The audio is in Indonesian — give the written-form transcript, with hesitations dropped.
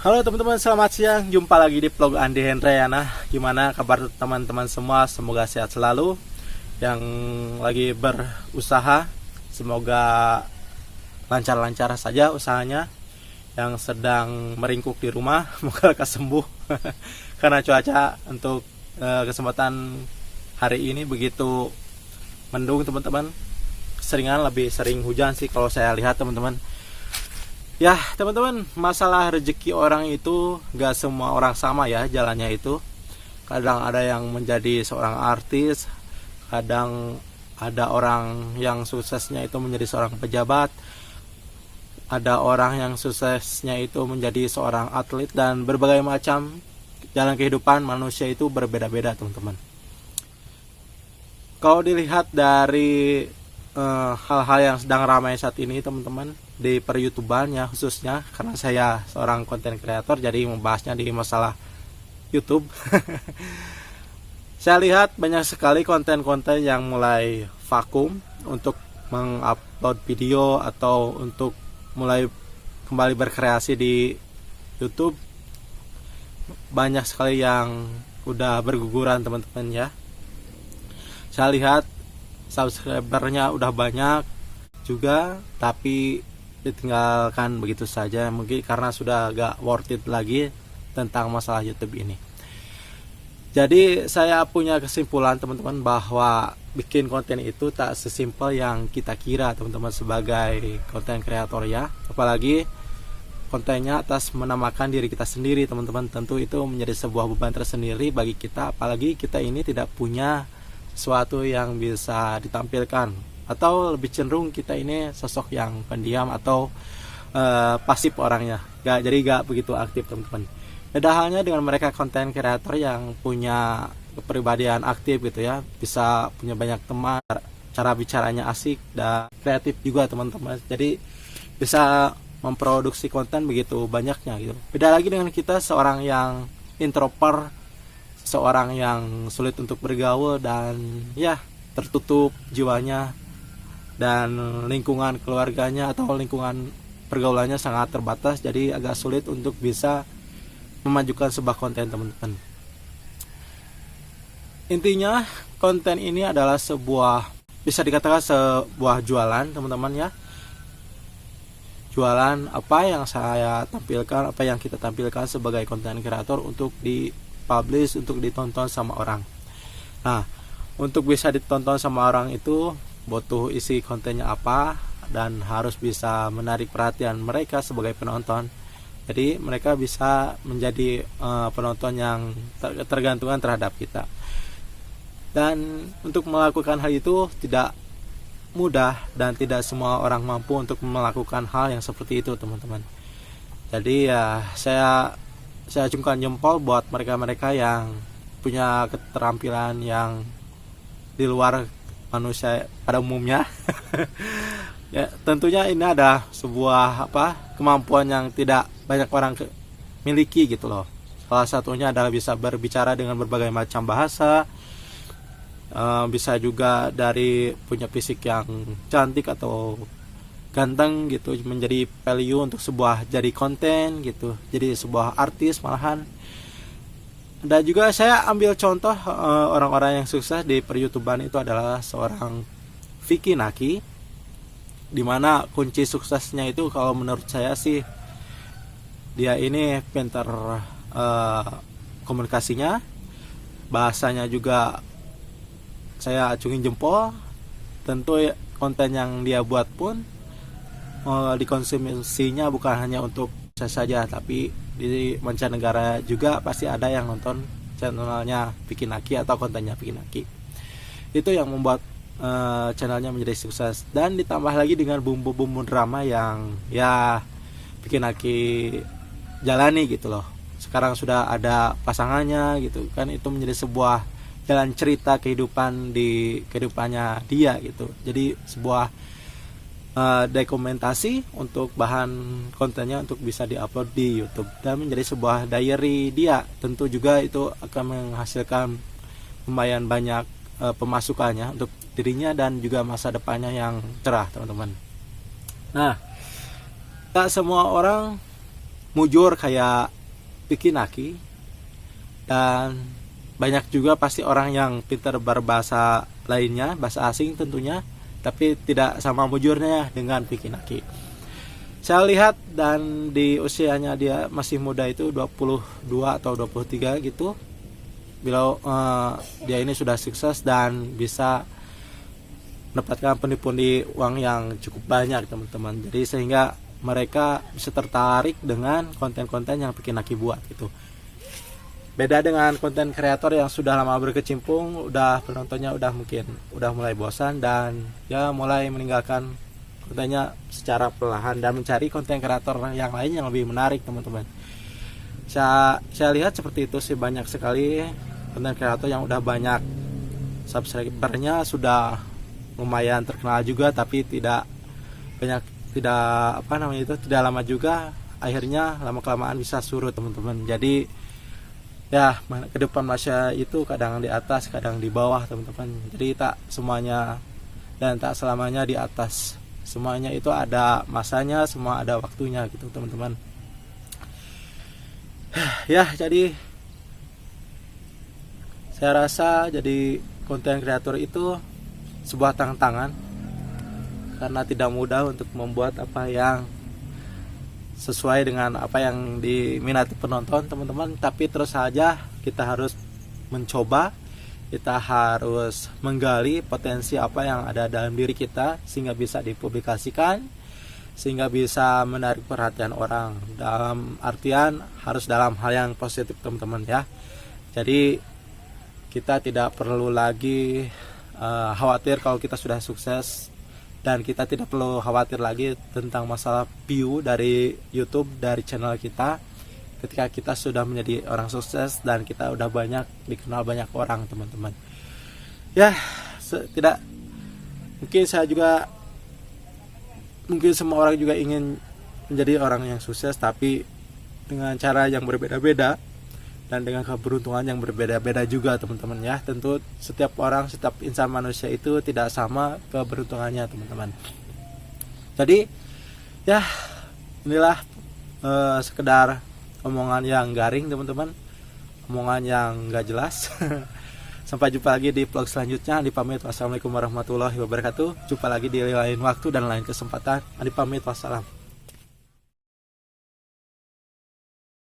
Halo teman-teman, selamat siang. Jumpa lagi di vlog Andi Hendriana. Gimana kabar teman-teman semua? Semoga sehat selalu. Yang lagi berusaha, semoga lancar-lancar saja usahanya. Yang sedang meringkuk di rumah, semoga lekas sembuh. Karena cuaca untuk kesempatan hari ini begitu mendung teman-teman. Keseringan lebih sering hujan sih kalau saya lihat teman-teman. Ya teman-teman, masalah rezeki orang itu gak semua orang sama ya jalannya itu. Kadang ada yang menjadi seorang artis, kadang ada orang yang suksesnya itu menjadi seorang pejabat, ada orang yang suksesnya itu menjadi seorang atlet, dan berbagai macam jalan kehidupan manusia itu berbeda-beda teman-teman. Kalau dilihat dari hal-hal yang sedang ramai saat ini teman-teman di per YouTubernya khususnya, karena saya seorang konten kreator jadi membahasnya di masalah YouTube. Saya lihat banyak sekali konten-konten yang mulai vakum untuk mengupload video atau untuk mulai kembali berkreasi di YouTube. Banyak sekali yang udah berguguran teman-teman ya. Saya lihat subscribernya udah banyak juga, tapi ditinggalkan begitu saja, mungkin karena sudah gak worth it lagi tentang masalah YouTube ini. Jadi saya punya kesimpulan teman-teman bahwa bikin konten itu tak sesimpel yang kita kira teman-teman sebagai konten kreator ya. Apalagi kontennya atas menamakan diri kita sendiri teman-teman, tentu itu menjadi sebuah beban tersendiri bagi kita, apalagi kita ini tidak punya sesuatu yang bisa ditampilkan, atau lebih cenderung kita ini sosok yang pendiam atau pasif orangnya, jadi gak begitu aktif teman-teman. Beda halnya dengan mereka konten kreator yang punya kepribadian aktif gitu ya, bisa punya banyak teman, cara bicaranya asik dan kreatif juga teman-teman, jadi bisa memproduksi konten begitu banyaknya gitu. Beda lagi dengan kita seorang yang introvert, seorang yang sulit untuk bergaul dan ya tertutup jiwanya, dan lingkungan keluarganya atau lingkungan pergaulannya sangat terbatas, jadi agak sulit untuk bisa memajukan sebuah konten teman-teman. Intinya konten ini adalah sebuah, bisa dikatakan sebuah jualan teman-teman ya. Jualan apa yang saya tampilkan, apa yang kita tampilkan sebagai konten kreator untuk dipublish, untuk ditonton sama orang. Nah, untuk bisa ditonton sama orang itu butuh isi kontennya apa, dan harus bisa menarik perhatian mereka sebagai penonton. Jadi mereka bisa menjadi penonton yang tergantungan terhadap kita. Dan untuk melakukan hal itu tidak mudah, dan tidak semua orang mampu untuk melakukan hal yang seperti itu teman-teman. Jadi ya saya acungkan jempol buat mereka-mereka yang punya keterampilan yang di luar manusia pada umumnya. Ya, tentunya ini ada sebuah kemampuan yang tidak banyak orang miliki gitu loh. Salah satunya adalah bisa berbicara dengan berbagai macam bahasa, bisa juga dari punya fisik yang cantik atau ganteng gitu, menjadi value untuk sebuah jadi konten gitu, jadi sebuah artis malahan. Dan juga saya ambil contoh orang-orang yang sukses di per YouTubean itu adalah seorang Vicky Naki, dimana kunci suksesnya itu kalau menurut saya sih dia ini pintar komunikasinya, bahasanya juga saya acungin jempol. Tentu konten yang dia buat pun dikonsumsinya bukan hanya untuk saya saja, tapi di mancanegara juga pasti ada yang nonton channelnya Vicky Naki atau kontennya Vicky Naki. Itu yang membuat channelnya menjadi sukses, dan ditambah lagi dengan bumbu-bumbu drama yang ya Vicky Naki jalani gitu loh. Sekarang sudah ada pasangannya gitu kan, itu menjadi sebuah jalan cerita kehidupan di kehidupannya dia gitu. Jadi sebuah dokumentasi untuk bahan kontennya untuk bisa diupload di YouTube dan menjadi sebuah diary dia. Tentu juga itu akan menghasilkan lumayan banyak pemasukannya untuk dirinya dan juga masa depannya yang cerah teman-teman. Nah, tak semua orang mujur kayak Vicky Naki, dan banyak juga pasti orang yang pintar berbahasa lainnya, bahasa asing tentunya, tapi tidak sama mujurnya dengan Vicky Naki. Saya lihat dan di usianya dia masih muda itu 22 atau 23 gitu. Bila dia ini sudah sukses dan bisa mendapatkan pundi-pundi uang yang cukup banyak teman-teman. Jadi sehingga mereka bisa tertarik dengan konten-konten yang Vicky Naki buat gitu. Beda dengan konten kreator yang sudah lama berkecimpung, udah penontonnya udah mulai bosan dan ya mulai meninggalkan kontennya secara perlahan dan mencari konten kreator yang lain yang lebih menarik teman-teman. Saya lihat seperti itu sih, banyak sekali konten kreator yang udah banyak subscribernya, sudah lumayan terkenal juga, tapi tidak lama juga, akhirnya lama kelamaan bisa surut teman-teman. Jadi ya kehidupan manusia itu kadang di atas kadang di bawah teman-teman. Jadi tak semuanya dan tak selamanya di atas, semuanya itu ada masanya, semua ada waktunya gitu teman-teman. Ya, jadi saya rasa jadi konten kreator itu sebuah tantangan, karena tidak mudah untuk membuat apa yang sesuai dengan apa yang diminati penonton teman-teman. Tapi terus saja kita harus mencoba, kita harus menggali potensi apa yang ada dalam diri kita sehingga bisa dipublikasikan, sehingga bisa menarik perhatian orang. Dalam artian harus dalam hal yang positif teman-teman ya. Jadi kita tidak perlu lagi khawatir kalau kita sudah sukses, dan kita tidak perlu khawatir lagi tentang masalah view dari YouTube, dari channel kita, ketika kita sudah menjadi orang sukses dan kita udah banyak dikenal banyak orang teman-teman. Ya, mungkin semua orang juga ingin menjadi orang yang sukses, tapi dengan cara yang berbeda-beda dan dengan keberuntungan yang berbeda-beda juga teman-teman ya. Tentu setiap orang, setiap insan manusia itu tidak sama keberuntungannya teman-teman. Jadi ya inilah sekedar omongan yang garing teman-teman, omongan yang gak jelas. Sampai jumpa lagi di vlog selanjutnya. Andi pamit, wassalamualaikum warahmatullahi wabarakatuh. Jumpa lagi di lain waktu dan lain kesempatan. Andi pamit, wassalam.